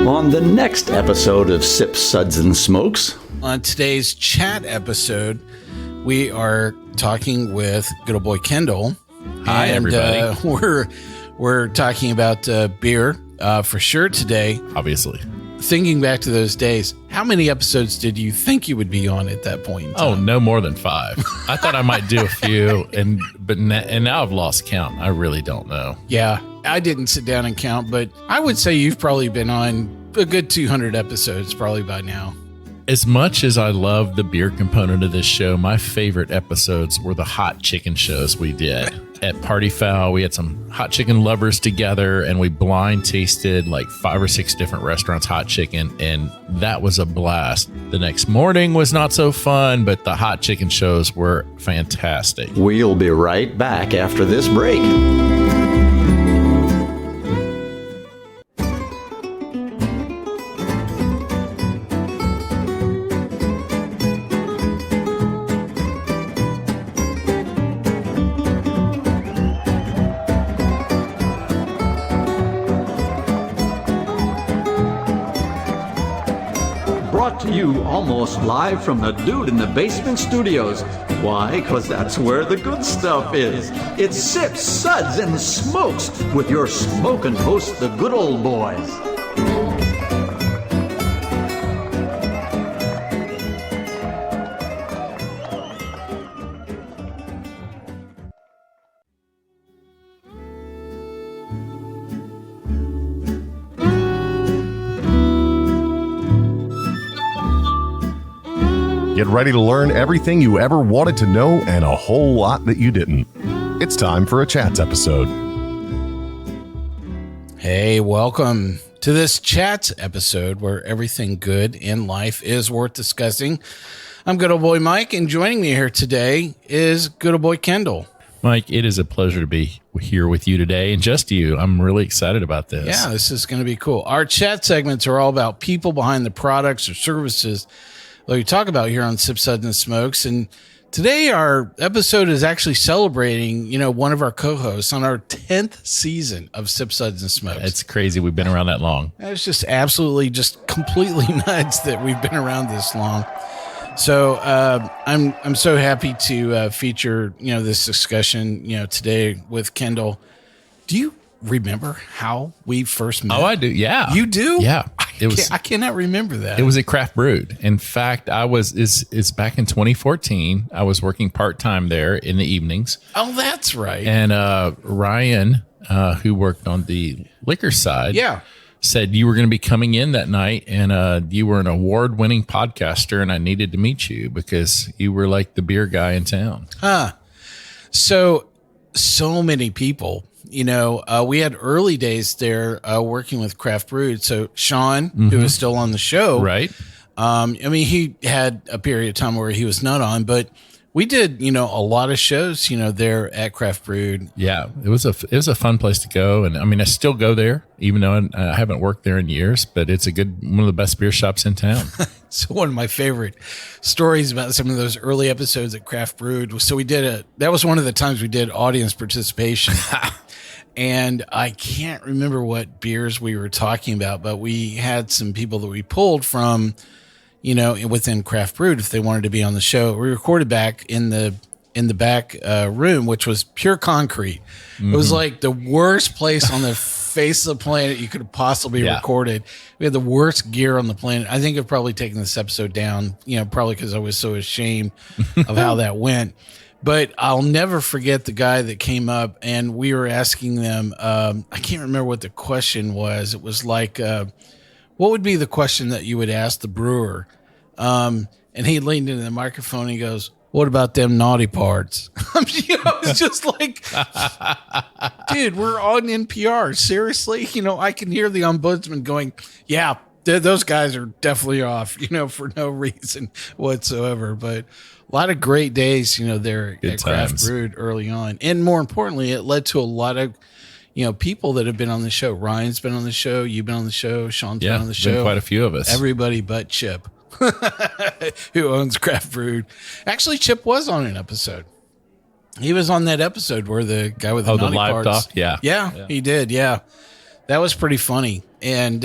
on the next episode of Sips, Suds, and Smokes. On today's chat episode, we are talking with good old Boy Kendall. Hi, everybody. We're talking about beer for sure today. Obviously. Thinking back to those days, how many episodes did you think you would be on at that point in time? Oh, no more than 5. I thought I might do a few, and now I've lost count. I really don't know. Yeah, I didn't sit down and count, but I would say you've probably been on a good 200 episodes probably by now. As much as I love the beer component of this show, my favorite episodes were the hot chicken shows we did. At Party Foul, we had some hot chicken lovers together, and we blind tasted like 5 or 6 different restaurants' hot chicken, and that was a blast. The next morning was not so fun, but the hot chicken shows were fantastic. We'll be right back after this break. Brought to you almost live from the Dude in the Basement Studios. Why? Because that's where the good stuff is. It's Sips, Suds, and Smokes with your smoking hosts, the good old boys. Get ready to learn everything you ever wanted to know and a whole lot that you didn't. It's time for a Chats episode. Hey, welcome to this Chats episode where everything good in life is worth discussing. I'm good old boy Mike, and joining me here today is good old boy Kendall. Mike, it is a pleasure to be here with you today, and just you. I'm really excited about this. Yeah, this is going to be cool. Our chat segments are all about people behind the products or services that we talk about here on Sips, Suds, and Smokes. And today our episode is actually celebrating, one of our co-hosts on our 10th season of Sips, Suds, and Smokes. It's crazy we've been around that long. It's just absolutely just completely nuts that we've been around this long. So I'm so happy to feature, this discussion, today with Kendall. Do you remember how we first met? Oh, I do. Yeah. You do? Yeah. I cannot remember that. It was at Craft Brewed. In fact, it's back in 2014. I was working part-time there in the evenings. Oh, that's right. And Ryan, who worked on the liquor side, said you were going to be coming in that night, and you were an award-winning podcaster, and I needed to meet you because you were like the beer guy in town. So many people. We had early days there working with Craft Brewed. So Sean, who is still on the show, right? He had a period of time where he was not on, but we did, a lot of shows, there at Craft Brewed. Yeah, it was a fun place to go, and I still go there, even though I haven't worked there in years. But it's one of the best beer shops in town. So one of my favorite stories about some of those early episodes at Craft Brewed was that was one of the times we did audience participation. And I can't remember what beers we were talking about, but we had some people that we pulled from, within Craft Brewed if they wanted to be on the show. We recorded back in the back room, which was pure concrete. It was like the worst place on the face of the planet you could have possibly recorded. We had the worst gear on the planet. I think I've probably taken this episode down, probably because I was so ashamed of how that went. But I'll never forget the guy that came up, and we were asking them, I can't remember what the question was. It was like, what would be the question that you would ask the brewer? And he leaned into the microphone and he goes, what about them naughty parts? It's just like, dude, we're on NPR. Seriously? I can hear the ombudsman going, yeah, those guys are definitely off, for no reason whatsoever. But a lot of great days, there at Craft Brewed early on. And more importantly, it led to a lot of, people that have been on the show. Ryan's been on the show. You've been on the show. Sean's been on the show. Been quite a few of us. Everybody but Chip, who owns Craft Brewed. Actually, Chip was on an episode. He was on that episode where the guy with the naughty live parts. talk? Yeah, he did. Yeah. That was pretty funny. And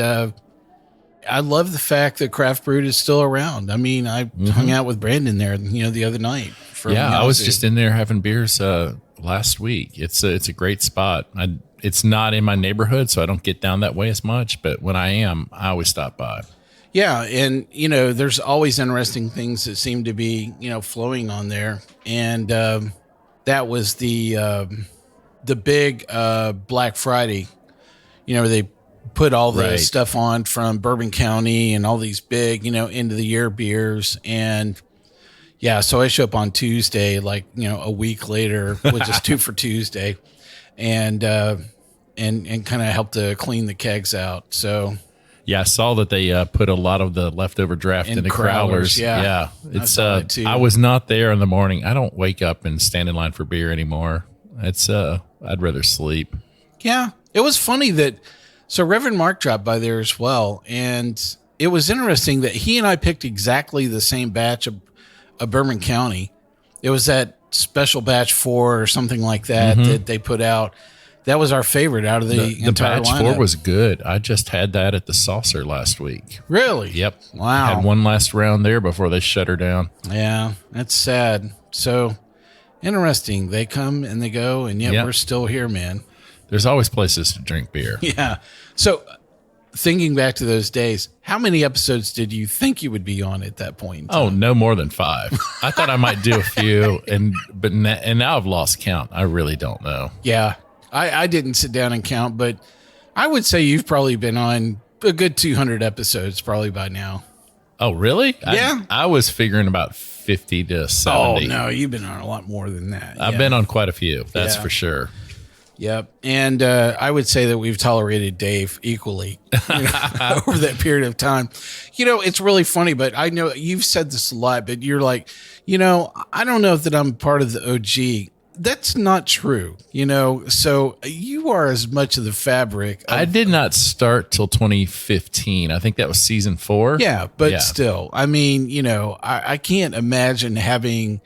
I love the fact that Craft Brewed is still around. I mean, I hung out with Brandon there, the other night. I was just in there having beers last week. It's a great spot. It's not in my neighborhood, so I don't get down that way as much. But when I am, I always stop by. Yeah, and there's always interesting things that seem to be flowing on there, and that was the big Black Friday. They put all the stuff on from Bourbon County and all these big end of the year beers, and yeah, so I show up on Tuesday, like a week later, which is 2 for Tuesday, and kind of help to clean the kegs out. So. Yeah, I saw that they put a lot of the leftover draft into crowlers. Yeah. It's I was not there in the morning. I don't wake up and stand in line for beer anymore. It's I'd rather sleep. Yeah. It was funny that Reverend Mark dropped by there as well, and it was interesting that he and I picked exactly the same batch of Bourbon County. It was that special batch 4 or something like that that they put out. That was our favorite out of the entire batch lineup. 4 was good. I just had that at the Saucer last week. Really? Yep. Wow. Had one last round there before they shut her down. Yeah, that's sad. So interesting. They come and they go, and yet we're still here, man. There's always places to drink beer. Yeah. So thinking back to those days, how many episodes did you think you would be on at that point? Oh, no more than 5. I thought I might do a few, and now I've lost count. I really don't know. Yeah. I didn't sit down and count, but I would say you've probably been on a good 200 episodes probably by now. Oh, really? Yeah. I was figuring about 50 to 70. Oh, no, you've been on a lot more than that. I've been on quite a few. That's for sure. Yep. And I would say that we've tolerated Dave equally over that period of time. It's really funny, but I know you've said this a lot, but you're like, I don't know that I'm part of the OG. That's not true, so you are as much of the fabric. I did not start till 2015. I think that was season 4. Yeah, but still, I mean, I can't imagine having,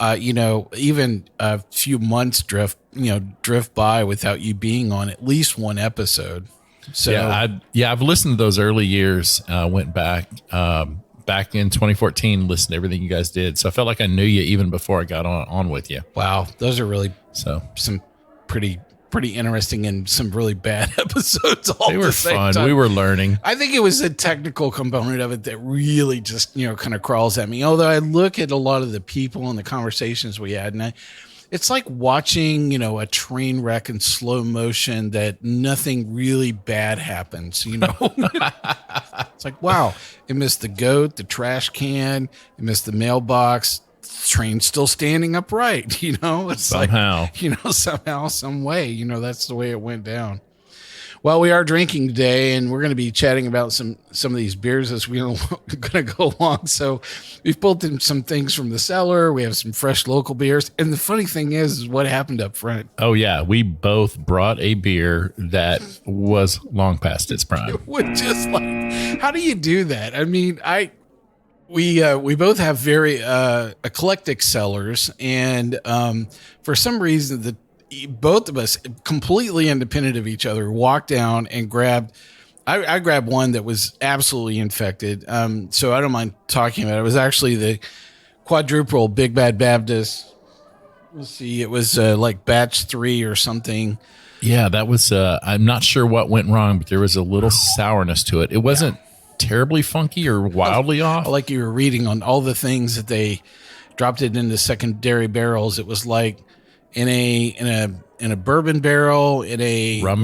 even a few months drift by without you being on at least one episode. So I've listened to those early years. Went back in 2014, listened to everything you guys did. So I felt like I knew you even before I got on with you. Wow. Those are really some pretty interesting and some really bad episodes. They were fun. Time. We were learning. I think it was the technical component of it that really just, kind of crawls at me. Although I look at a lot of the people and the conversations we had, and it's like watching, a train wreck in slow motion that nothing really bad happens, It's like, wow, it missed the goat, the trash can, it missed the mailbox, the train's still standing upright, It's somehow. like, somehow, some way, that's the way it went down. Well, we are drinking today, and we're going to be chatting about some of these beers as we're going to go along. So we've pulled in some things from the cellar. We have some fresh local beers. And the funny thing is what happened up front. Oh, yeah. We both brought a beer that was long past its prime. It was just like, how do you do that? I mean, we both have very eclectic cellars, and for some reason, both of us, completely independent of each other, walked down and grabbed. I grabbed one that was absolutely infected. So I don't mind talking about it. It was actually the quadruple Big Bad Baptist. Let's see. It was like batch 3 or something. Yeah, that was. I'm not sure what went wrong, but there was a little sourness to it. It wasn't terribly funky or wildly off. Like you were reading on all the things that they dropped it into secondary barrels. It was like in a bourbon barrel, in a rum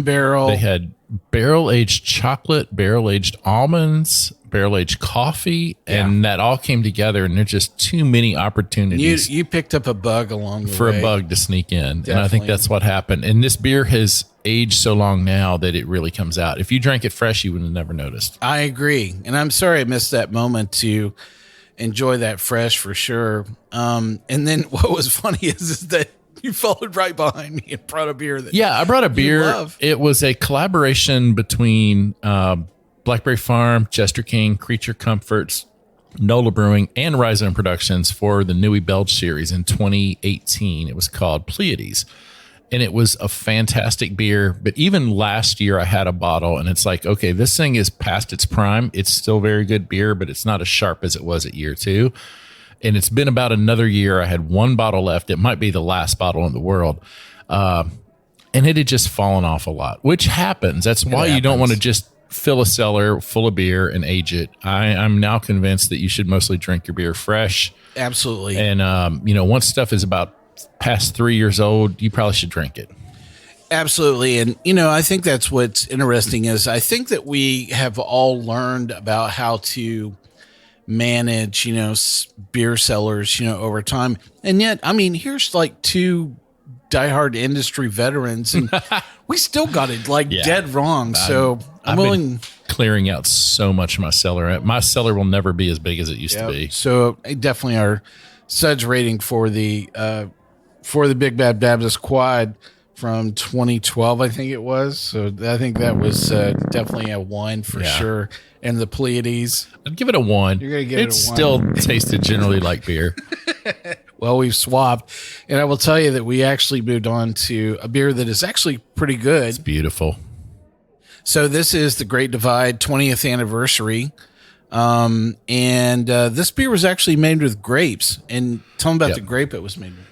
barrel. They had barrel-aged chocolate, barrel-aged almonds, barrel-aged coffee, and that all came together, and there's just too many opportunities. You picked up a bug along the way. For a bug to sneak in, Definitely. And I think that's what happened. And this beer has aged so long now that it really comes out. If you drank it fresh, you would have never noticed. I agree, and I'm sorry I missed that moment to enjoy that fresh for sure. And then what was funny is that you followed right behind me and brought a beer. I brought a beer. It was a collaboration between Blackberry Farm, Chester King, Creature Comforts, NOLA Brewing, and Rhizome Productions for the Newey Belge series in 2018. It was called Pleiades. And it was a fantastic beer. But even last year I had a bottle and it's like, okay, this thing is past its prime. It's still very good beer, but it's not as sharp as it was at year 2. And it's been about another year. I had one bottle left. It might be the last bottle in the world. And it had just fallen off a lot, which happens. That's why you don't want to just fill a cellar full of beer and age it. I'm now convinced that you should mostly drink your beer fresh. Absolutely. And, once stuff is about past 3 years old, you probably should drink it. Absolutely. And, I think that's what's interesting is I think that we have all learned about how to manage, beer cellars, over time. And yet, here's like 2 diehard industry veterans and we still got it dead wrong. So I'm willing clearing out so much of my cellar. My cellar will never be as big as it used to be. So definitely our Suds rating for the Big Bad Baptist Quad from 2012, I think it was. So I think that was definitely a 1 for sure. And the Pleiades, I'd give it a 1. You're gonna give it a 1. Still tasted generally like beer. Well, we've swapped, and I will tell you that we actually moved on to a beer that is actually pretty good. It's beautiful. So this is the Great Divide 20th anniversary. And this beer was actually made with grapes. And tell them about the grape it was made with.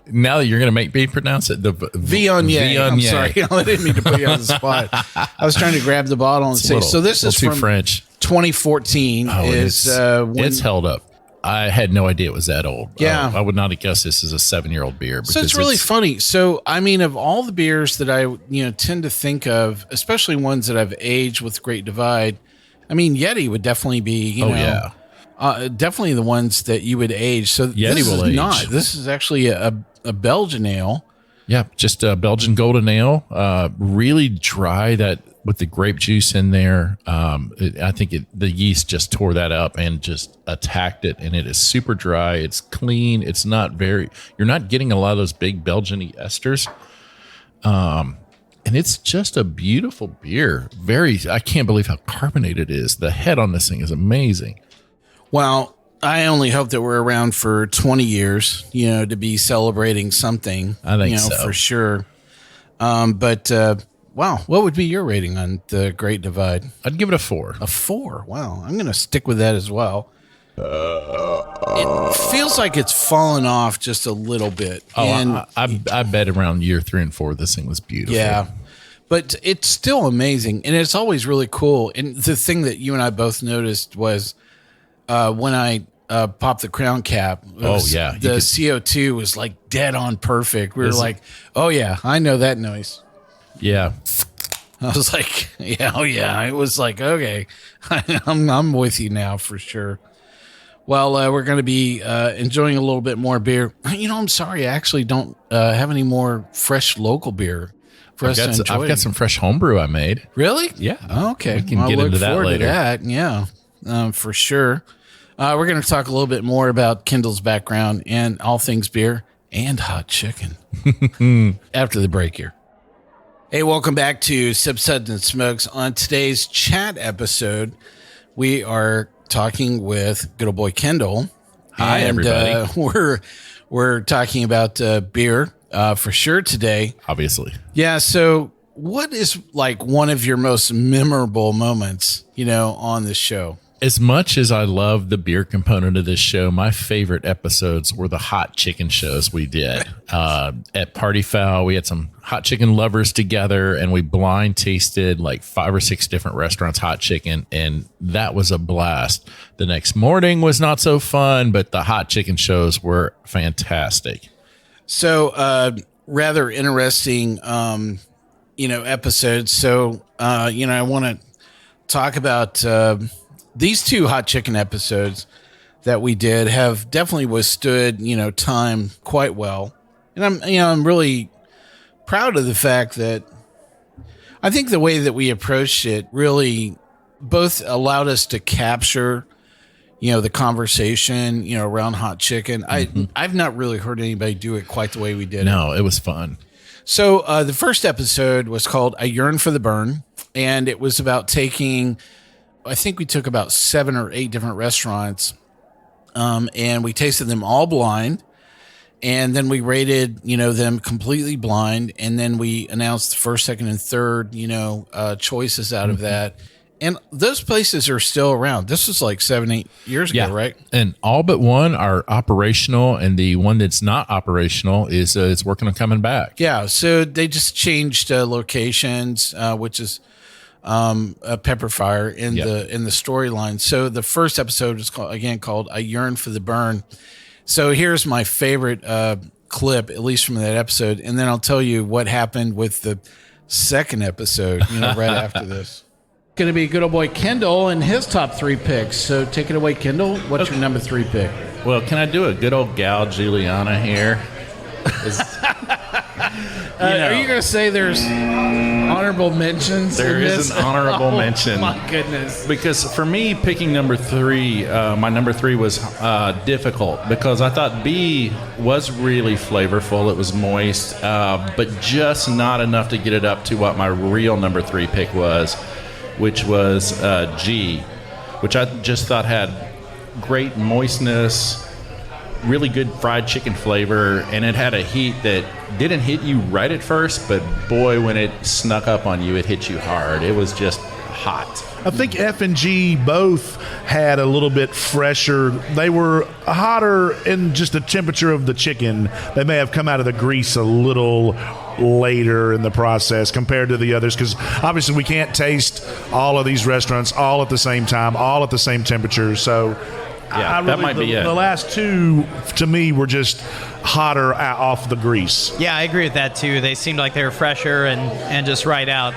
Now that you're going to make me pronounce it, the Viognier. I'm sorry. I didn't mean to put you on the spot. I was trying to grab the bottle and say, so this is from French. 2014. It's held up. I had no idea it was that old. Yeah. I would not have guessed this is a 7-year-old beer. So it's really funny. So, of all the beers that I, tend to think of, especially ones that I've aged with Great Divide, Yeti would definitely be, definitely the ones that you would age. So Yeti this will is age. not. This is actually a Belgian ale. Yeah, just a Belgian golden ale. Really dry, that with the grape juice in there. I think the yeast just tore that up and just attacked it. And it is super dry. It's clean. It's not you're not getting a lot of those big Belgian-y esters. And it's just a beautiful beer. I can't believe how carbonated it is. The head on this thing is amazing. Well, I only hope that we're around for 20 years, to be celebrating something. I think so. For sure. But wow, what would be your rating on the Great Divide? I'd give it a 4. A 4. Wow. I'm going to stick with that as well. It feels like it's fallen off just a little bit. Oh, and I bet around year 3 and 4, this thing was beautiful. Yeah. But it's still amazing. And it's always really cool. And the thing that you and I both noticed was when I popped the crown cap. The CO2 was like dead on perfect. We were like, oh, yeah, I know that noise. Yeah. I was like, yeah. It was like, okay, I'm with you now for sure. Well, we're going to be enjoying a little bit more beer. I'm sorry, I actually don't have any more fresh local beer for us to enjoy. I've got some fresh homebrew I made. Really? Yeah. Okay. We can get into that later. To that. Yeah, for sure. We're going to talk a little bit more about Kendall's background and all things beer and hot chicken after the break here. Hey, welcome back to Sip, Suds, and Smokes. On today's chat episode, we are talking with good old Boy Kendall. Hi, everybody. We're talking about beer for sure today. Obviously. Yeah. So what is like one of your most memorable moments, on the show? As much as I love the beer component of this show, my favorite episodes were the hot chicken shows we did. At Party Foul, we had some hot chicken lovers together, and we blind tasted like 5 or 6 different restaurants' hot chicken, and that was a blast. The next morning was not so fun, but the hot chicken shows were fantastic. So, rather interesting, episodes. So, I want to talk about these 2 hot chicken episodes that we did have definitely withstood, time quite well. And I'm really proud of the fact that I think the way that we approached it really both allowed us to capture, the conversation, around hot chicken. I've not really heard anybody do it quite the way we did. No, it was fun. So the first episode was called I Yearn for the Burn. And it was about I think we took about 7 or 8 different restaurants, and we tasted them all blind. And then we rated, them completely blind. And then we announced the first, second, and third, choices out of that. And those places are still around. This was like 7-8 years ago, right? And all but one are operational, and the one that's not operational is it's working on coming back. Yeah. So they just changed locations, which is a pepper fire in the storyline. So the first episode is called "I Yearn for the Burn." So here's my favorite clip, at least from that episode, and then I'll tell you what happened with the second episode. Right after this. Going to be good old boy Kendall and his top 3 picks. So take it away, Kendall. What's your number 3 pick? Well, can I do a good old gal Juliana here? Are you going to say there's honorable mentions? There is an honorable mention. My goodness. Because for me, picking number 3, my number 3 was difficult because I thought B was really flavorful. It was moist, but just not enough to get it up to what my real number 3 pick was, which was G, which I just thought had great moistness, really good fried chicken flavor, and it had a heat that didn't hit you right at first, but boy, when it snuck up on you, it hit you hard. It was just hot. I think F and G both had a little bit fresher. They were hotter in just the temperature of the chicken. They may have come out of the grease a little later in the process compared to the others, because obviously we can't taste all of these restaurants all at the same time, all at the same temperature. So yeah, that might be it. The last 2 to me were just hotter off the grease. Yeah, I agree with that too. They seemed like they were fresher and just right out.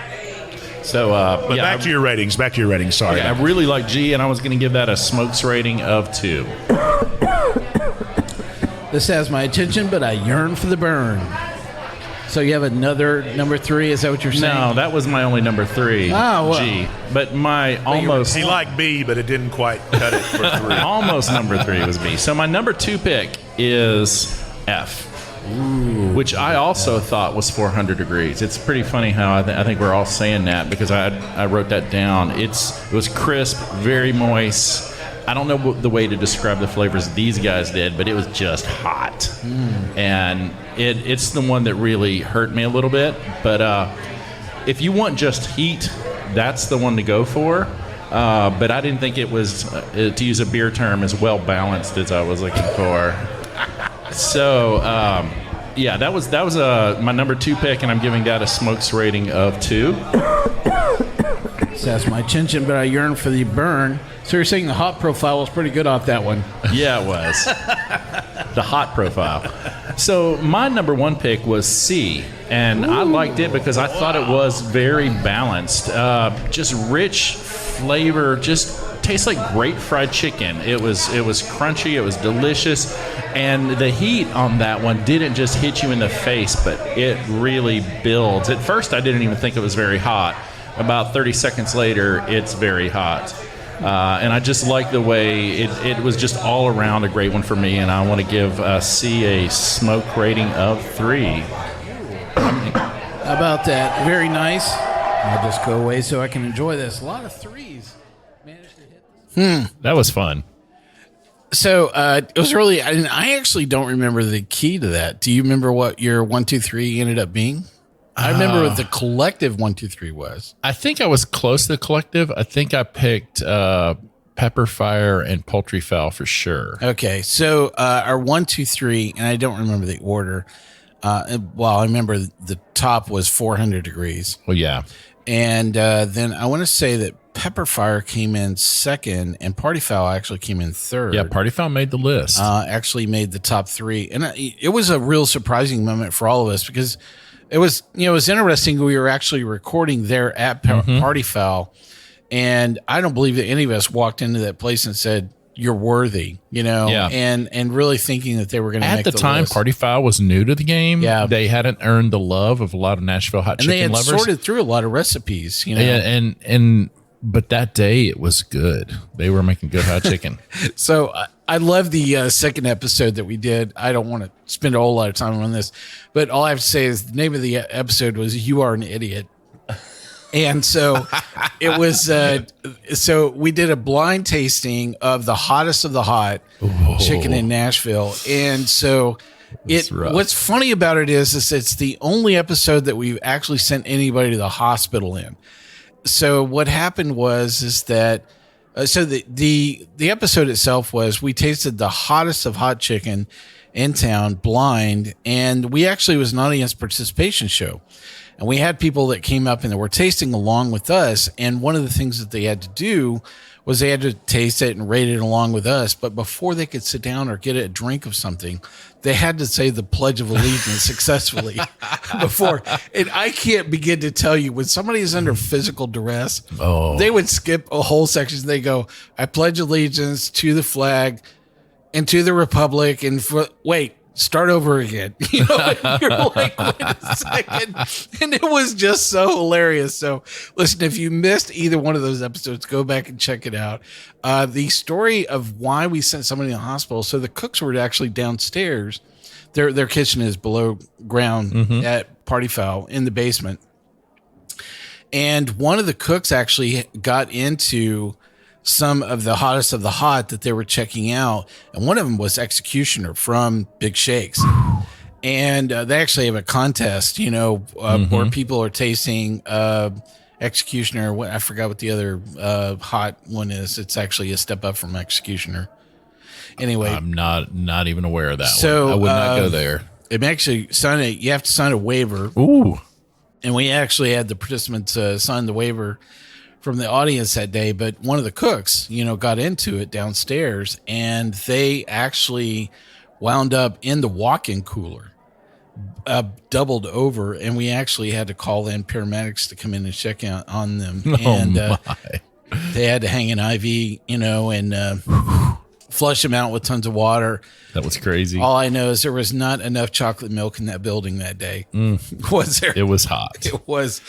So, but back to your ratings. Sorry. Yeah, I really like G, and I was going to give that a smokes rating of 2. This has my attention, but I yearn for the burn. So you have another number 3? Is that what you're saying? No, that was my only number 3. Oh, well. G. But my almost... He liked B, but it didn't quite cut it for 3. Almost number 3 was B. So my number 2 pick is F. Ooh, which I also thought was 400 degrees. It's pretty funny how I think we're all saying that because I wrote that down. It was crisp, very moist. I don't know the way to describe the flavors these guys did, but it was just hot. And it's the one that really hurt me a little bit. But if you want just heat, that's the one to go for. But I didn't think it was, to use a beer term, as well balanced as I was looking for. So, yeah, that was my number 2 pick, and I'm giving that a smokes rating of 2. So that's my attention, but I yearn for the burn. So you're saying the hot profile was pretty good off that one? Yeah, it was. The hot profile. So my number 1 pick was C, and I liked it because I thought it was very balanced. Just rich flavor, just tastes like great fried chicken. It was crunchy, it was delicious, and the heat on that one didn't just hit you in the face, but it really builds. At first, I didn't even think it was very hot. About 30 seconds later, it's very hot. And I just like the way it was just all around a great one for me, and I want to give C a smoke rating of 3. How about that? Very nice. I'll just go away so I can enjoy this. A lot of 3s. Managed to hit this. That was fun. So it was really, I actually don't remember the key to that. Do you remember what your 1, 2, 3 ended up being? I remember what the collective 1, 2, 3 was. I think I was close to the collective. I think I picked pepper fire and poultry fowl for sure. Okay, so our 1, 2, 3, and I don't remember the order. Well, I remember the top was 400 degrees. Well, yeah. And then I want to say that pepper fire came in second, and party fowl actually came in third. Yeah, party fowl made the list. Actually made the top 3. And it was a real surprising moment for all of us because it was interesting. We were actually recording there at Party Foul, and I don't believe that any of us walked into that place and said, "You're worthy," Yeah. and really thinking that they were going to make at the time. list. Party Foul was new to the game. Yeah, they hadn't earned the love of a lot of Nashville hot chicken lovers. And they had sorted through a lot of recipes. Yeah, but that day it was good. They were making good hot chicken. So I love the second episode that we did. I don't want to spend a whole lot of time on this, but all I have to say is the name of the episode was "You Are an Idiot." And so it was, so we did a blind tasting of the hottest of the hot chicken in Nashville. And so It's rough. What's funny about it is it's the only episode that we've actually sent anybody to the hospital in. So what happened is that the episode itself was we tasted the hottest of hot chicken in town blind, and we actually was an audience participation show. And we had people that came up and they were tasting along with us. And one of the things that they had to do was they had to taste it and rate it along with us. But before they could sit down or get a drink of something, they had to say the Pledge of Allegiance successfully before. And I can't begin to tell you, when somebody is under physical duress, they would skip a whole section. They go, I pledge allegiance to the flag and to the republic. And start over again. You know, you're like, wait a second. And it was just so hilarious. So listen, if you missed either one of those episodes, go back and check it out. The story of why we sent somebody to the hospital. So the cooks were actually downstairs. Their kitchen is below ground at Party Foul in the basement. And one of the cooks actually got into some of the hottest of the hot that they were checking out. And one of them was Executioner from Big Shakes. And they actually have a contest, where people are tasting Executioner. I forgot what the other hot one is. It's actually a step up from Executioner. Anyway. I'm not even aware of that one. I would not go there. It actually you have to sign a waiver. Ooh. And we actually had the participants sign the waiver from the audience that day, but one of the cooks, got into it downstairs, and they actually wound up in the walk-in cooler, doubled over, and we actually had to call in paramedics to come in and check out on them. They had to hang an IV, and flush them out with tons of water. That was crazy. All I know is there was not enough chocolate milk in that building that day. Was there? It was hot. It was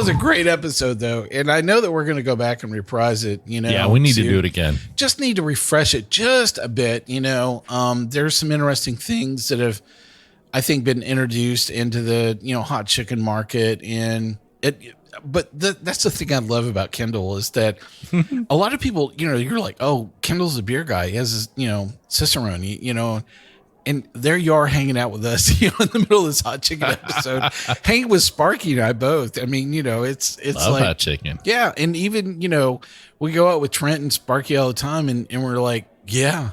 a great episode, though. And I know that we're going to go back and reprise it, Yeah, we need to do it again. Just need to refresh it just a bit, There's some interesting things that have, I think, been introduced into the, hot chicken market. And but that's the thing I love about Kendall is that a lot of people, you're like, oh, Kendall's a beer guy. He has his, Cicerone, and there you are hanging out with us, in the middle of this hot chicken episode, hanging with Sparky and I both. I mean, it's love like hot chicken. Yeah. And even, we go out with Trent and Sparky all the time and we're like, yeah,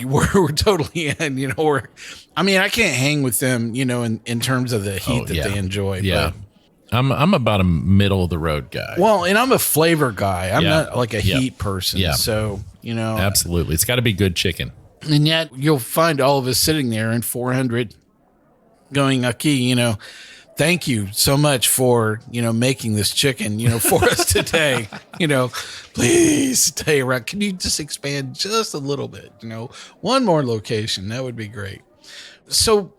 we're totally in, I can't hang with them, in terms of the heat that they enjoy. Yeah. But, I'm about a middle of the road guy. Well, and I'm a flavor guy. I'm not like a heat person. Yeah. So, Absolutely. It's got to be good chicken. And yet you'll find all of us sitting there in 400 going, Aki, thank you so much for, making this chicken, for us today. Please stay around. Can you just expand just a little bit? One more location. That would be great. So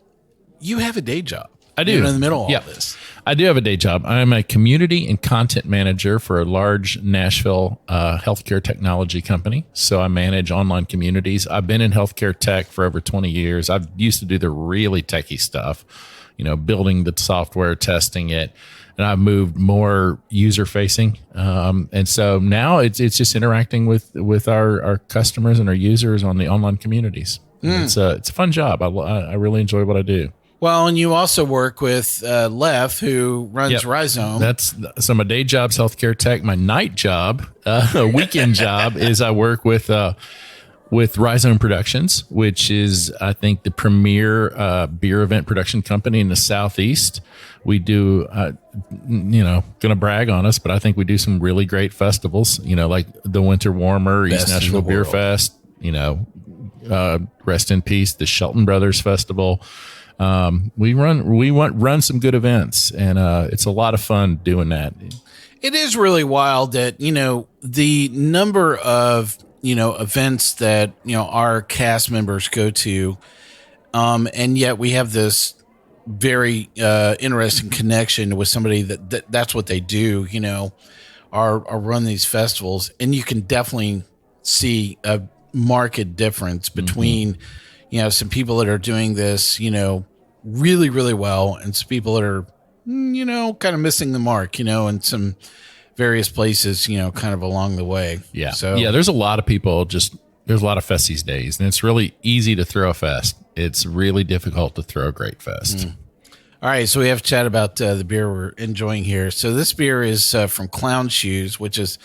you have a day job. I do. In the middle of all this. I do have a day job. I'm a community and content manager for a large Nashville healthcare technology company. So I manage online communities. I've been in healthcare tech for over 20 years. I used to do the really techie stuff, building the software, testing it. And I've moved more user facing. And so now it's just interacting with our customers and our users on the online communities. It's a fun job. I really enjoy what I do. Well, and you also work with Lev, who runs Rhizome. So my day job's healthcare tech. My night job, weekend job, is I work with Rhizome Productions, which is, I think, the premier beer event production company in the Southeast. We do, going to brag on us, but I think we do some really great festivals, like the Winter Warmer, East Nashville Beer Fest, rest in peace, the Shelton Brothers Festival. We run some good events, and it's a lot of fun doing that. It is really wild that, the number of, events that, our cast members go to. And yet we have this very interesting connection with somebody that's what they do, are run these festivals. And you can definitely see a marked difference between, some people that are doing this, really, really well, and some people that are, kind of missing the mark, in some various places, kind of along the way. Yeah. So there's a lot of people there's a lot of fest these days, and it's really easy to throw a fest. It's really difficult to throw a Great Fest. All right, so we have to chat about the beer we're enjoying here. So this beer is from Clown Shoes, which is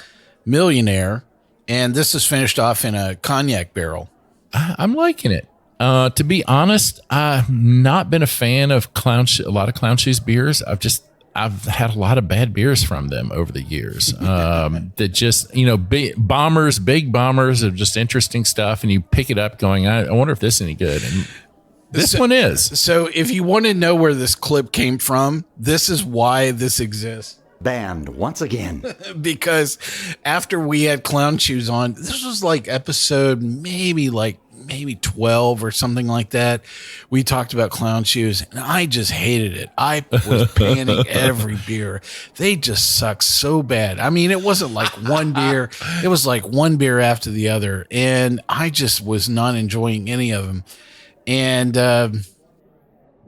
Millionaire, and this is finished off in a cognac barrel. I'm liking it. To be honest, I've not been a fan of a lot of Clown Shoes beers. I've had a lot of bad beers from them over the years. That just, big bombers of just interesting stuff. And you pick it up going, I wonder if this is any good. And this one is. So if you want to know where this clip came from, this is why this exists. Banned once again. Because after we had Clown Shoes on, this was like episode maybe 12 or something like that. We talked about Clown Shoes and I just hated it. I was banning every beer. They just suck so bad. I mean, it wasn't like one beer. It was like one beer after the other. And I just was not enjoying any of them. And I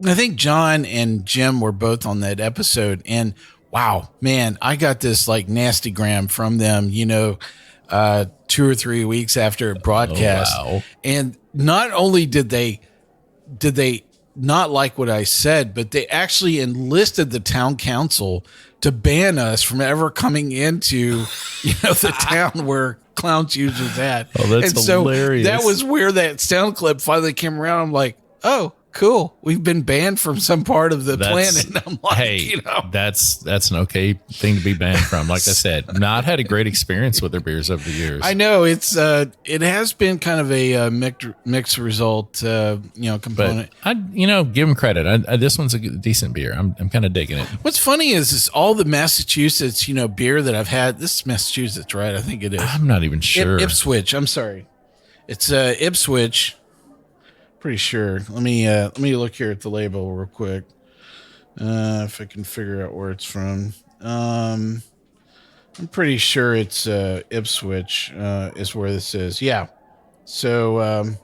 think John and Jim were both on that episode. And wow, man, I got this like nasty gram from them, 2 or 3 weeks after broadcast. Oh, wow. And not only did they not like what I said, but they actually enlisted the town council to ban us from ever coming into, the town where Clown Shoes was at. Oh, that's and so hilarious. That was where that sound clip finally came around. I'm like, oh, cool. We've been banned from some part of the planet. And I'm like, hey, that's an okay thing to be banned from. Like I said, not had a great experience with their beers over the years. I know it has been kind of a mixed result, component. But give them credit. This one's a decent beer. I'm kind of digging it. What's funny is all the Massachusetts, beer that I've had. This is Massachusetts, right? I think it is. I'm not even sure. Ipswich. I'm sorry. It's Ipswich. Pretty sure. Let me look here at the label real quick. If I can figure out where it's from. I'm pretty sure it's Ipswich is where this is. Yeah. So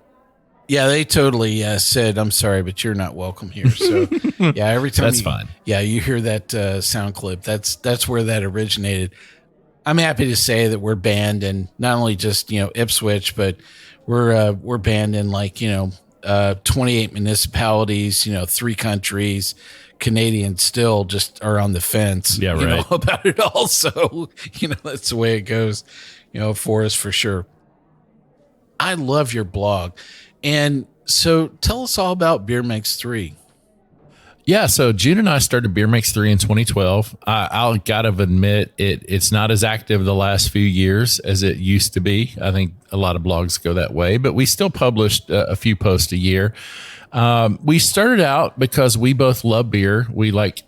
they totally said, I'm sorry, but you're not welcome here. So yeah, every time that's fine. Yeah, you hear that sound clip. That's where that originated. I'm happy to say that we're banned, and not only just Ipswich, but we're banned in 28 municipalities, 3 countries. Canadians still just are on the fence, about it all. So, that's the way it goes, for us for sure. I love your blog. And so tell us all about Beer Makes 3. Yeah, so June and I started Beer Makes 3 in 2012. I'll gotta admit, it's not as active the last few years as it used to be. I think a lot of blogs go that way, but we still published a few posts a year. We started out because we both love beer. We like,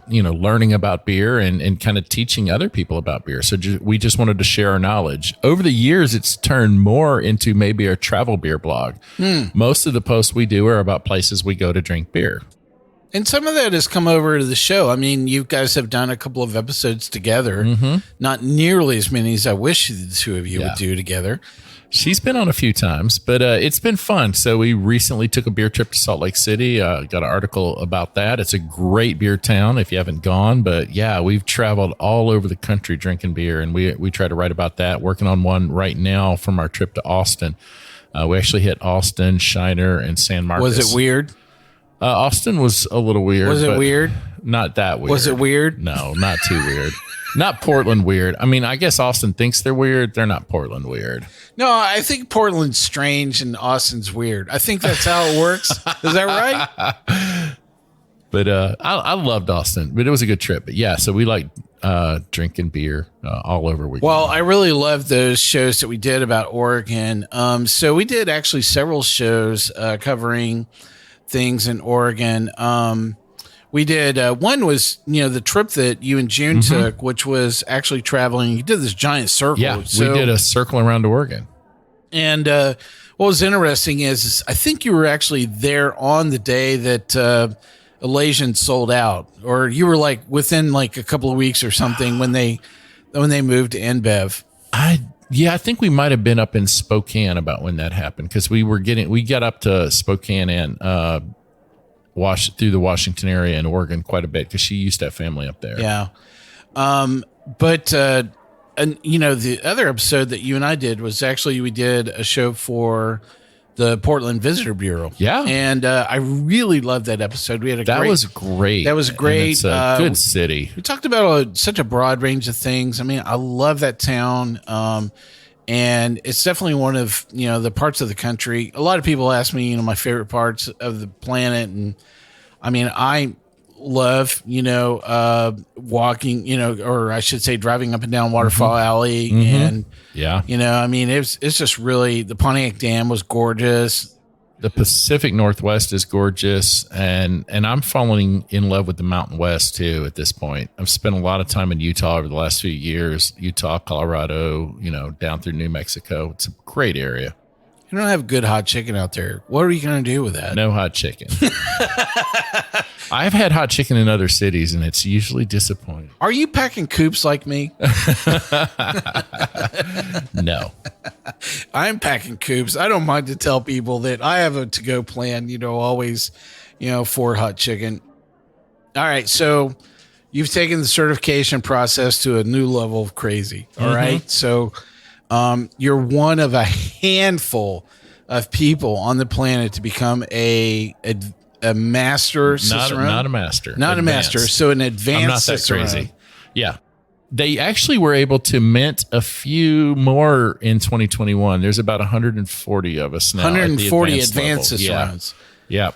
learning about beer and kind of teaching other people about beer. So we just wanted to share our knowledge. Over the years, it's turned more into maybe a travel beer blog. Most of the posts we do are about places we go to drink beer. And some of that has come over to the show. I mean, you guys have done a couple of episodes together. Mm-hmm. Not nearly as many as I wish the two of you would do together. She's been on a few times, but it's been fun. So we recently took a beer trip to Salt Lake City. Got an article about that. It's a great beer town if you haven't gone. But yeah, we've traveled all over the country drinking beer, and we try to write about that. Working on one right now from our trip to Austin. We actually hit Austin, Shiner, and San Marcos. Was it weird? Austin was a little weird. Was it weird? Not that weird. Was it weird? No, not too weird. Not Portland weird. I mean, I guess Austin thinks they're weird. They're not Portland weird. No, I think Portland's strange and Austin's weird. I think that's how it works. Is that right? But I loved Austin, but it was a good trip. But yeah, so we like drinking beer all over. Well, I really love those shows that we did about Oregon. So we did actually several shows covering things in Oregon. We did one was the trip that you and June took, which was actually traveling. You did this giant circle. Yeah, we did a circle around Oregon. And what was interesting is I think you were actually there on the day that Elasian sold out, or you were like within like a couple of weeks or something when they moved to InBev. Yeah, I think we might have been up in Spokane about when that happened, because we got up to Spokane and through the Washington area in Oregon quite a bit, because she used to have family up there. Yeah. But the other episode that you and I did was actually we did a show for the Portland Visitor Bureau. Yeah. And I really loved that episode. We had That was great. That was great. And it's a good city. We talked about such a broad range of things. I mean, I love that town. And it's definitely one of, the parts of the country. A lot of people ask me, my favorite parts of the planet. And I mean, I love, walking, or I should say driving up and down Waterfall Alley. And, I mean, it's just really, the Pontiac Dam was gorgeous. The Pacific Northwest is gorgeous, and I'm falling in love with the Mountain West too at this point. I've spent a lot of time in Utah over the last few years, Utah, Colorado, down through New Mexico. It's a great area. You don't have good hot chicken out there. What are you going to do with that? No hot chicken. I've had hot chicken in other cities, and it's usually disappointing. Are you packing coops like me? No. I'm packing coops. I don't mind to tell people that I have a to-go plan, always, for hot chicken. All right, so you've taken the certification process to a new level of crazy, all right? So you're one of a handful of people on the planet to become a master Cicerone. Not a master. Not advanced. A master. So an advanced I'm not that Cicerone. crazy. Yeah. They actually were able to mint a few more in 2021. There's about 140 of us now. 140 advanced Cicerones. Yeah.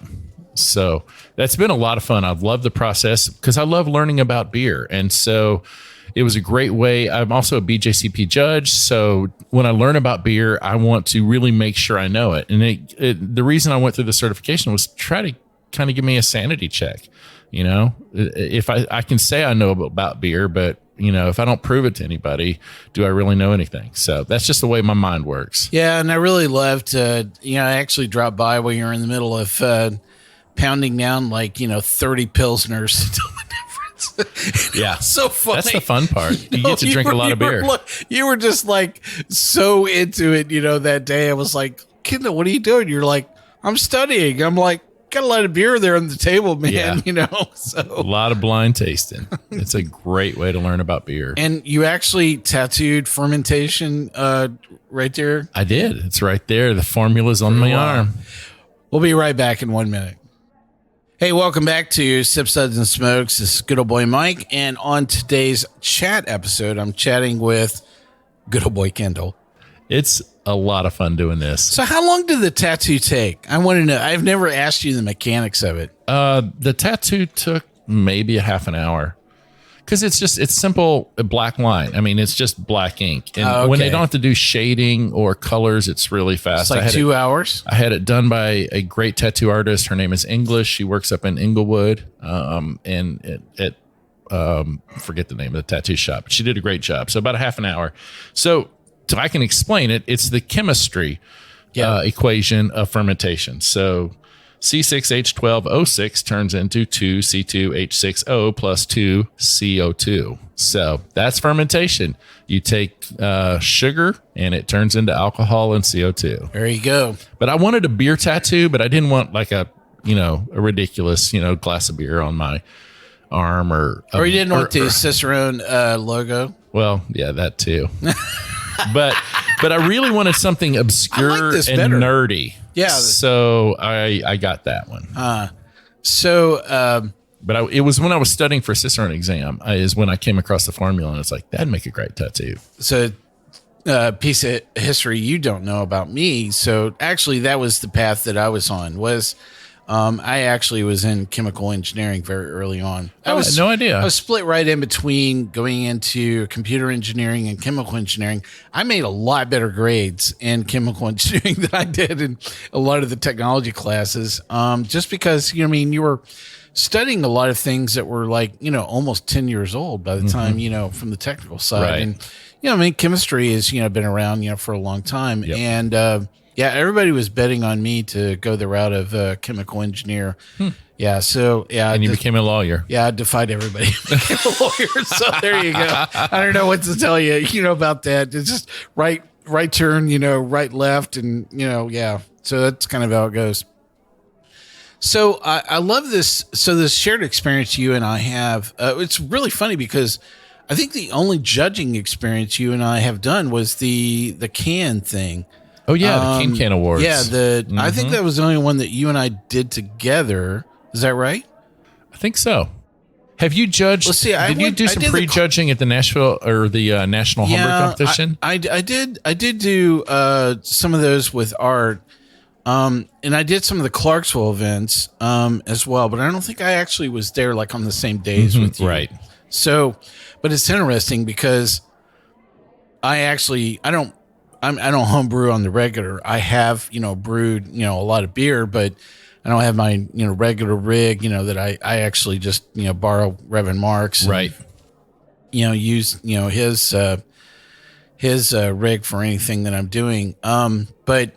So that's been a lot of fun. I love the process because I love learning about beer. And so it was a great way. I'm also a BJCP judge. So when I learn about beer, I want to really make sure I know it. And the reason I went through the certification was to try to kind of give me a sanity check. If I can say I know about beer, but if I don't prove it to anybody, do I really know anything? So that's just the way my mind works. Yeah. And I really loved, I actually dropped by while you're in the middle of pounding down 30 Pilsners to tell the difference. Yeah. So funny. That's the fun part. You get to drink a lot of beer. You were just so into it, that day. I was like, Kendall, what are you doing? You're like, I'm studying. I'm like, got a lot of beer there on the table, man. So a lot of blind tasting. It's a great way to learn about beer. And you actually tattooed fermentation right there. I did. It's right there. The formula's on my arm. We'll be right back in 1 minute. Hey, welcome back to Sip, Suds, and Smokes. This is good old boy Mike, and on today's chat episode, I'm chatting with good old boy Kendall. It's a lot of fun doing this. So how long did the tattoo take? I want to know. I've never asked you the mechanics of it. The tattoo took maybe a half an hour because it's simple black line. I mean, it's just black ink. And when they don't have to do shading or colors, it's really fast. It's 2 hours. I had it done by a great tattoo artist. Her name is English. She works up in Inglewood and at forget the name of the tattoo shop. But she did a great job. So about a half an hour. So I can explain it. It's the chemistry equation of fermentation. So C6H12O6 turns into 2C2H6O plus 2CO2. So that's fermentation. You take sugar and it turns into alcohol and CO2. There you go. But I wanted a beer tattoo, but I didn't want a ridiculous, glass of beer on my arm or you didn't want the Cicerone logo. Well, yeah, that too. But I really wanted something obscure and nerdy. Yeah. So I got that one. But it was when I was studying for Cicerone exam is when I came across the formula, and it's like, that'd make a great tattoo. So piece of history you don't know about me. So actually that was the path that I was on I actually was in chemical engineering very early on. I had no idea. I was split right in between going into computer engineering and chemical engineering. I made a lot better grades in chemical engineering than I did in a lot of the technology classes. Just because, you were studying a lot of things that were almost 10 years old by the time, from the technical side. Right. And, chemistry has, been around, for a long time. Yep. And, everybody was betting on me to go the route of chemical engineer. Yeah, so and you became a lawyer. Yeah, I defied everybody. Became a lawyer. So there you go. I don't know what to tell you, about that. It's just right turn, right left, and yeah. So that's kind of how it goes. So I love this. So this shared experience you and I have. It's really funny because I think the only judging experience you and I have done was the can thing. Oh yeah, the Can Awards. Yeah, I think that was the only one that you and I did together. Is that right? I think so. Have you judged? Let's see, did you do some pre-judging at the Nashville or the National Homebrew Competition? I did do some of those with Art, and I did some of the Clarksville events as well. But I don't think I actually was there like on the same days with you. Right. So, but it's interesting because I don't homebrew on the regular. I have brewed a lot of beer, but I don't have my regular rig that I actually just borrow Reverend Mark's and, right. Use his rig for anything that I'm doing. But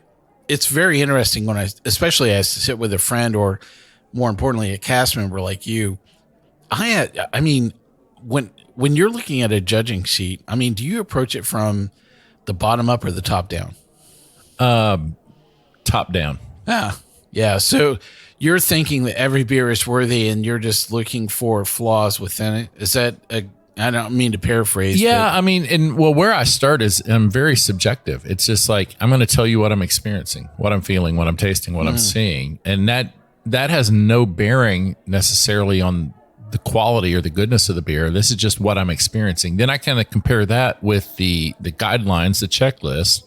it's very interesting when especially as to sit with a friend or more importantly a cast member like you. I mean when you're looking at a judging sheet, I mean, do you approach it from the bottom up or the top down? Top down. Yeah. So you're thinking that every beer is worthy and you're just looking for flaws within it. Is that I don't mean to paraphrase. Yeah. I mean, where I start is I'm very subjective. It's just like, I'm going to tell you what I'm experiencing, what I'm feeling, what I'm tasting, what I'm seeing. And that has no bearing necessarily on the quality or the goodness of the beer. This is just what I'm experiencing. Then I kind of compare that with the guidelines, the checklist,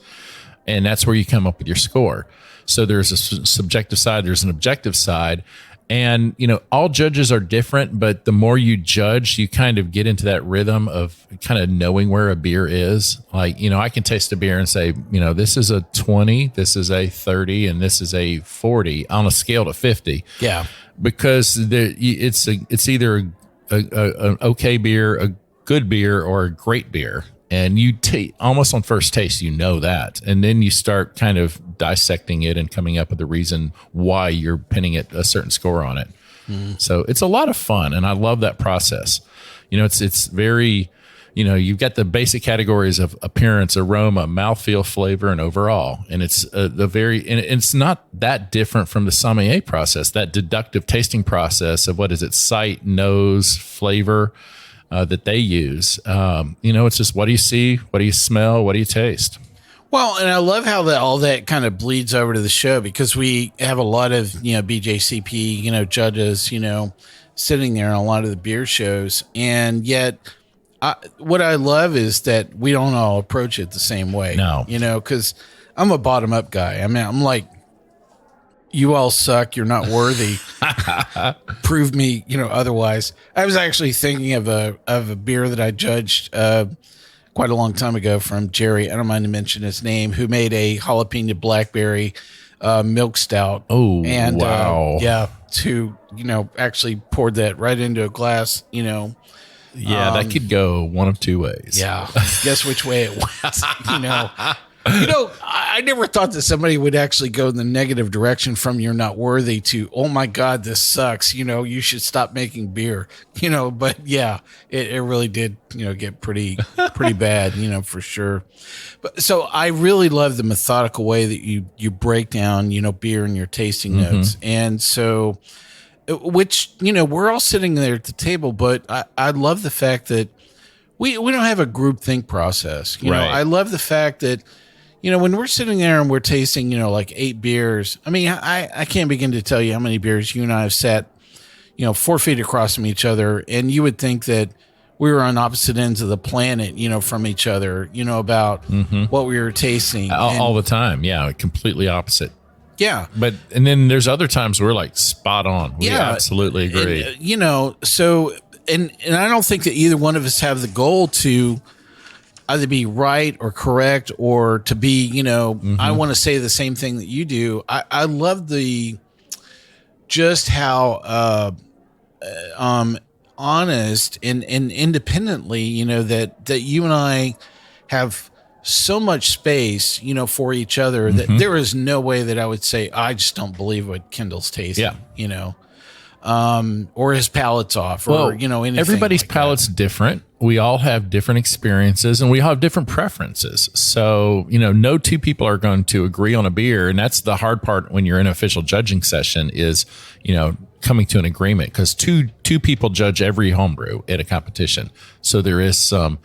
and that's where you come up with your score. So there's a subjective side, there's an objective side, and all judges are different, but the more you judge, you kind of get into that rhythm of kind of knowing where a beer is. Like, I can taste a beer and say, this is a 20, this is a 30, and this is a 40 on a scale to 50. Yeah. Because it's either an okay beer, a good beer, or a great beer. And you almost on first taste, that. And then you start kind of dissecting it and coming up with the reason why you're pinning it a certain score on it. So it's a lot of fun. And I love that process. It's very, you've got the basic categories of appearance, aroma, mouthfeel, flavor, and overall. And it's and it's not that different from the sommelier process, that deductive tasting process of sight, nose, flavor, that they use. It's just, what do you see? What do you smell? What do you taste? Well, and I love how all that kind of bleeds over to the show because we have a lot of, BJCP, judges, sitting there on a lot of the beer shows. And yet what I love is that we don't all approach it the same way. No. Because I'm a bottom up guy. I mean, I'm like, you all suck. You're not worthy. Prove me, otherwise. I was actually thinking of a beer that I judged quite a long time ago from Jerry. I don't mind to mention his name, who made a jalapeno blackberry milk stout. Oh, and wow. To actually poured that right into a glass. Yeah, that could go one of two ways. Yeah, guess which way it went. I never thought that somebody would actually go in the negative direction from you're not worthy to, oh my God, this sucks. You should stop making beer, but yeah, it really did, get pretty bad, for sure. But so I really love the methodical way that you break down, beer in your tasting notes. And so, which, we're all sitting there at the table, but I love the fact that we don't have a group think process. Right. I love the fact that, when we're sitting there and we're tasting, like 8 beers, I mean, I can't begin to tell you how many beers you and I have sat, 4 feet across from each other. And you would think that we were on opposite ends of the planet, from each other, about what we were tasting. All the time. Yeah. Completely opposite. Yeah. And then there's other times we're like spot on. We absolutely agree. And, so, and I don't think that either one of us have the goal to either be right or correct or to be, I want to say the same thing that you do. I love just how honest and independently, that you and I have so much space, for each other that there is no way that I would say, I just don't believe what Kendall's tasting, or his palate's off or, anything. Everybody's like palate's different. We all have different experiences and we all have different preferences. So, no two people are going to agree on a beer. And that's the hard part when you're in an official judging session is, coming to an agreement because two people judge every homebrew at a competition. So there is some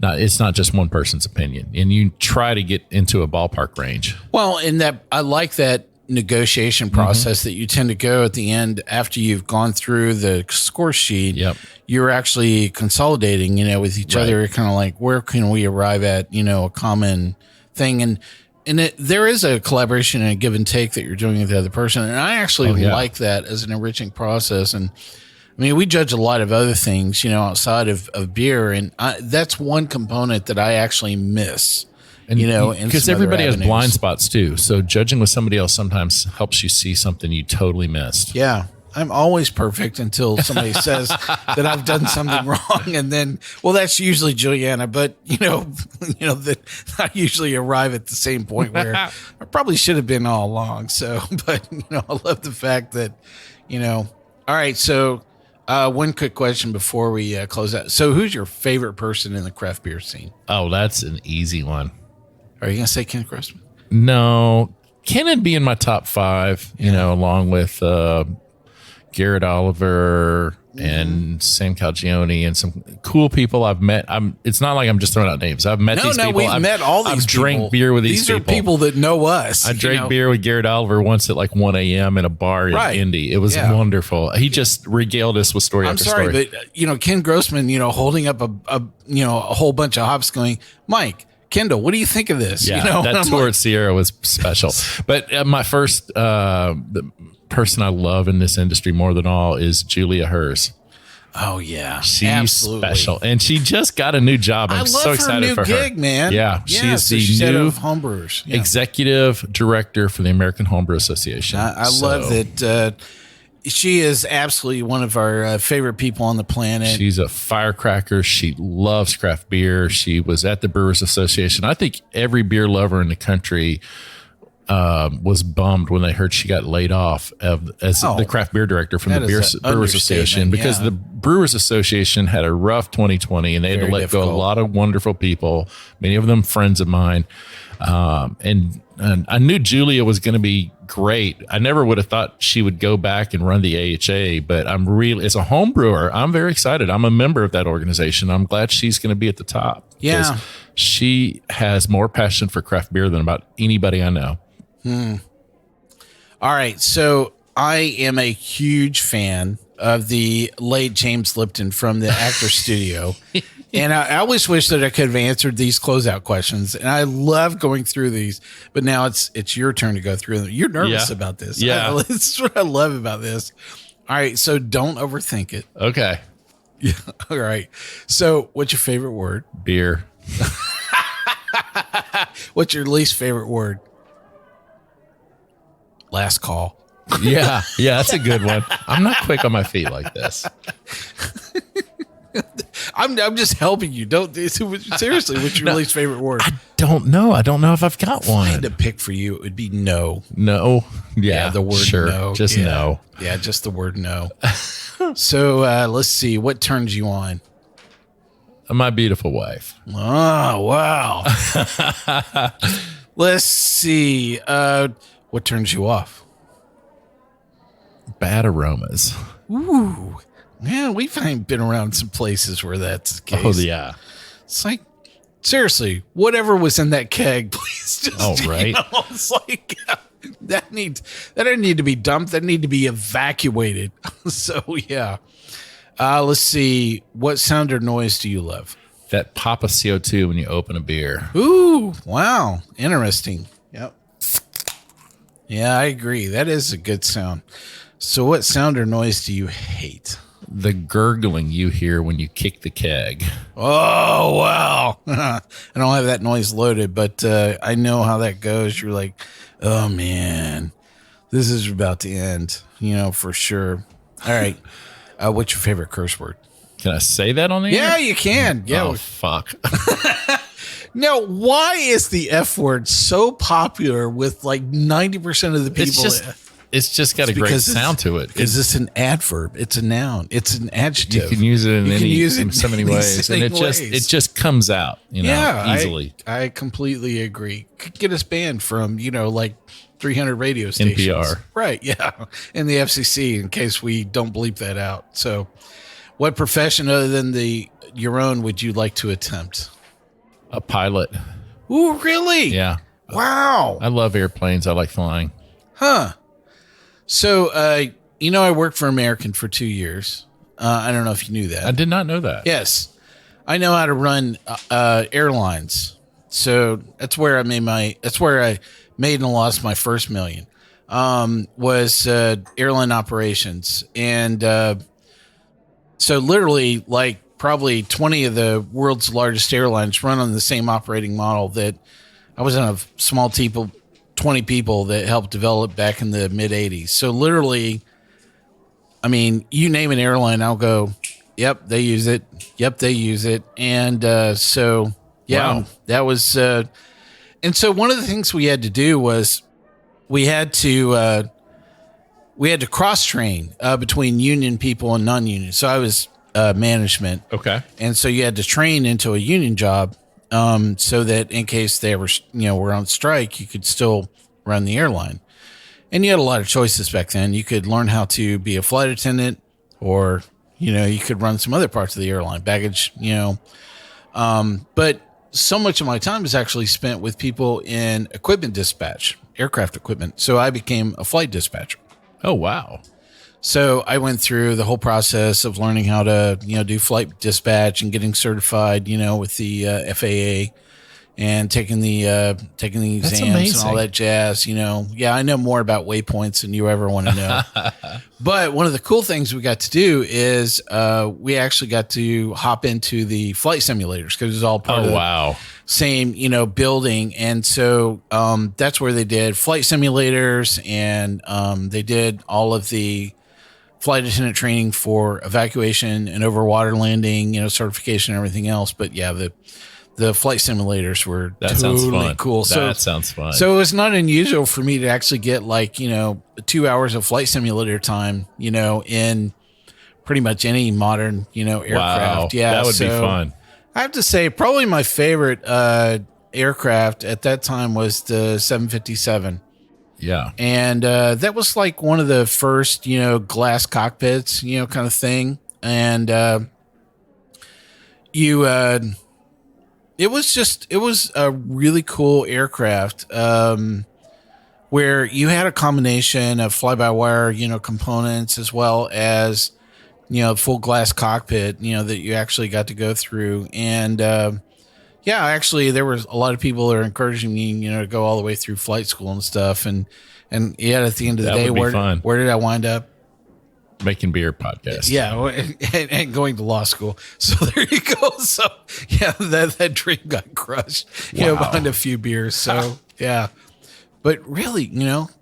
It's not just one person's opinion, and you try to get into a ballpark range. Well, in that, I like that negotiation process that you tend to go at the end after you've gone through the score sheet. Yep. You're actually consolidating, with each other, kind of like, where can we arrive at, a common thing. And there is a collaboration and a give and take that you're doing with the other person. And I actually like that as an enriching process. And I mean, we judge a lot of other things, outside of beer. And that's one component that I actually miss. And, because everybody has blind spots too. So judging with somebody else sometimes helps you see something you totally missed. Yeah. I'm always perfect until somebody says that I've done something wrong. And then, that's usually Juliana, but that I usually arrive at the same point where I probably should have been all along. So, but I love the fact that, all right. So, one quick question before we close out. So who's your favorite person in the craft beer scene? Oh, that's an easy one. Are you going to say Ken Grossman? No, Ken would be in my top 5, along with Garrett Oliver and Sam Calgione and some cool people I've met. It's not like I'm just throwing out names. I've met these people. We've met all these people. I've drank beer with these people. These are people that know us. I drank beer with Garrett Oliver once at like 1 a.m. in a bar in Indy. It was wonderful. He just regaled us with story after story. I'm sorry, but Ken Grossman, holding up a whole bunch of hops going, Mike, Kendall, what do you think of this? Yeah, that tour at Sierra was special. But my first the person I love in this industry more than all is Julia Hers. Oh yeah, she's absolutely special, and she just got a new job. I'm so excited for her. Gig, man. Yeah, she is the new homebrewers executive director for the American Homebrew Association. I love that. She is absolutely one of our favorite people on the planet. She's a firecracker. She loves craft beer. She was at the Brewers Association. I think every beer lover in the country was bummed when they heard she got laid off as the craft beer director from the Brewers Association, because the Brewers Association had a rough 2020 and they had to let go a lot of wonderful people, many of them friends of mine. And I knew Julia was going to be great. I never would have thought she would go back and run the AHA, but as a home brewer, I'm very excited. I'm a member of that organization. I'm glad she's going to be at the top. Yeah. She has more passion for craft beer than about anybody I know. All right. So I am a huge fan of the late James Lipton from the Actors Studio. And I always wish that I could have answered these closeout questions. And I love going through these, but now it's your turn to go through them. You're nervous about this. Yeah. This is what I love about this. All right. So don't overthink it. Okay. Yeah. All right. So what's your favorite word? Beer. What's your least favorite word? Last call. Yeah. Yeah. That's a good one. I'm not quick on my feet like this. I'm just helping you. Don't seriously. What's your least favorite word? I don't know. I don't know if I've got one. If I had to pick for you, it would be no. No. Yeah. The word no. Just no. Yeah, just the word no. So let's see. What turns you on? My beautiful wife. Oh wow. Let's see. What turns you off? Bad aromas. Ooh. Man, we've been around some places where that's the case. Oh, yeah. It's like, seriously, whatever was in that keg, please just, right. It's like, that doesn't need to be dumped. That need to be evacuated. So, yeah. Let's see. What sound or noise do you love? That pop of CO2 when you open a beer. Ooh, wow. Interesting. Yep. Yeah, I agree. That is a good sound. So what sound or noise do you hate? The gurgling you hear when you kick the keg. Oh, wow. I don't have that noise loaded, but I know how that goes. You're like, oh, man, this is about to end, for sure. All right. What's your favorite curse word? Can I say that on the air? Yeah, you can. Yeah. Oh, fuck. Now, why is the F word so popular with like 90% of the people? It's just got a great sound to it. Is this an adverb? It's a noun. It's an adjective. You can use it in so many ways, and it just comes out, easily. I completely agree. Could get us banned from like 300 radio stations. NPR, right? Yeah, and the FCC in case we don't bleep that out. So, what profession other than your own would you like to attempt? A pilot. Ooh, really? Yeah. Wow. I love airplanes. I like flying. Huh. So, I worked for American for 2 years. I don't know if you knew that. I did not know that. Yes. I know how to run airlines. So that's where I made and lost my first million. Was airline operations. And so literally like probably 20 of the world's largest airlines run on the same operating model that I was in a small team of 20 people that helped develop back in the mid 80s. So literally, I mean, you name an airline, I'll go, yep, they use it. Yep, they use it. And so, yeah, Wow. that was, and so one of the things we had to do was we had to cross train between union people and non-union. So I was management. Okay. And so you had to train into a union job so that in case they ever, were on strike, you could still run the airline. And you had a lot of choices back then. You could learn how to be a flight attendant or, you could run some other parts of the airline, baggage, but so much of my time was actually spent with people in equipment dispatch, aircraft equipment. So I became a flight dispatcher. Oh, wow. So I went through the whole process of learning how to, do flight dispatch and getting certified, with the FAA and taking the exams and all that jazz. Yeah, I know more about waypoints than you ever want to know. But one of the cool things we got to do is we actually got to hop into the flight simulators because it was all part of the same, building. And so that's where they did flight simulators and they did all of the flight attendant training for evacuation and over water landing, certification and everything else. But yeah, the flight simulators were totally cool. That sounds fun. So it was not unusual for me to actually get 2 hours of flight simulator time, in pretty much any modern, aircraft. Wow. Yeah. That would be fun. I have to say probably my favorite aircraft at that time was the 757. Yeah. And that was like one of the first, glass cockpits, kind of thing. And it was a really cool aircraft where you had a combination of fly-by-wire, components as well as, full glass cockpit, that you actually got to go through. And yeah, actually, there was a lot of people that were encouraging me, to go all the way through flight school and stuff. And yeah, at the end of the day, where did I wind up? Making beer podcast. Yeah, and going to law school. So there you go. So yeah, that dream got crushed, behind a few beers. So yeah, but really,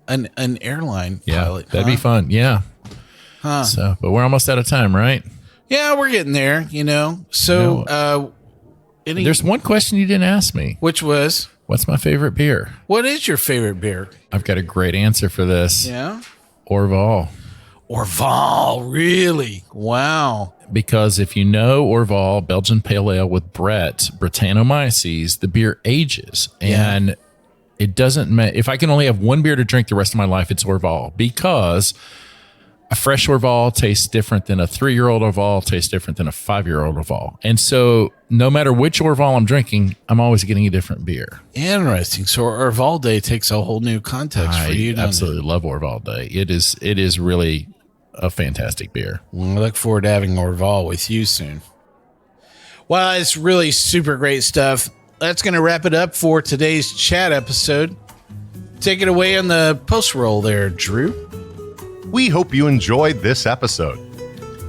an airline pilot. That'd be fun. Yeah. So, but we're almost out of time, right? Yeah, we're getting there. So there's one question you didn't ask me, which was, what's my favorite beer? What is your favorite beer? I've got a great answer for this. Yeah, Orval. Orval, really? Wow. Because if you know Orval, Belgian Pale Ale with Brettanomyces, the beer ages. And it doesn't matter. If I can only have one beer to drink the rest of my life, it's Orval. Because a fresh Orval tastes different than a 3-year-old Orval, tastes different than a 5-year-old Orval. And so no matter which Orval I'm drinking, I'm always getting a different beer. Interesting. So Orval Day takes a whole new context for you. I absolutely love Orval Day. It is really a fantastic beer. Well, I look forward to having Orval with you soon. Well, it's really super great stuff. That's going to wrap it up for today's chat episode. Take it away on the post roll there, Drew. We hope you enjoyed this episode.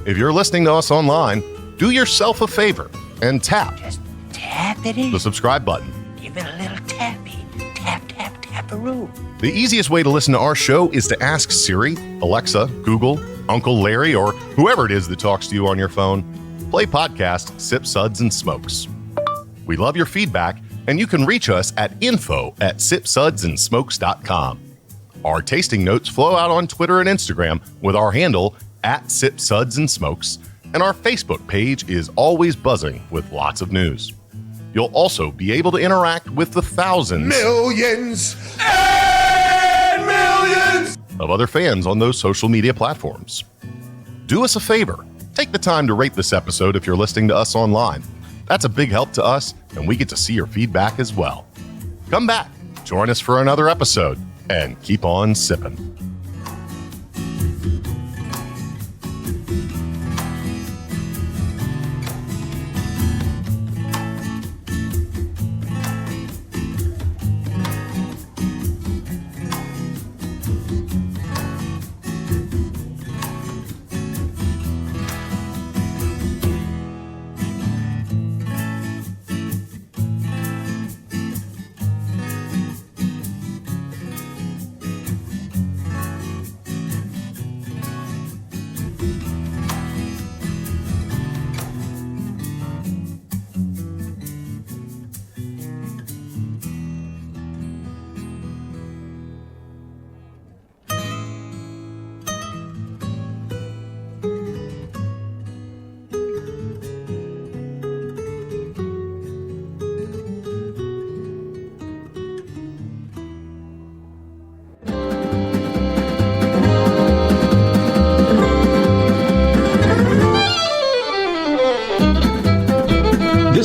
If you're listening to us online, do yourself a favor and tap the subscribe button. Give it a little tappy. Tap, tap, tap-a-roo. The easiest way to listen to our show is to ask Siri, Alexa, Google, Uncle Larry, or whoever it is that talks to you on your phone. Play podcast Sip, Suds, and Smokes. We love your feedback, and you can reach us at info@sipsudsandsmokes.com. Our tasting notes flow out on Twitter and Instagram with our handle @SipSudsAndSmokes, and our Facebook page is always buzzing with lots of news. You'll also be able to interact with the thousands, millions, and millions of other fans on those social media platforms. Do us a favor. Take the time to rate this episode if you're listening to us online. That's a big help to us, and we get to see your feedback as well. Come back, join us for another episode, and keep on sipping.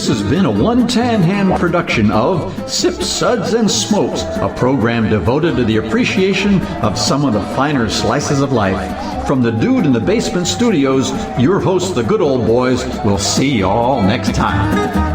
This has been a One Tan Hand production of Sip, Suds, and Smokes, a program devoted to the appreciation of some of the finer slices of life. From the Dude in the Basement Studios, your hosts, the Good Old Boys, will see you all next time.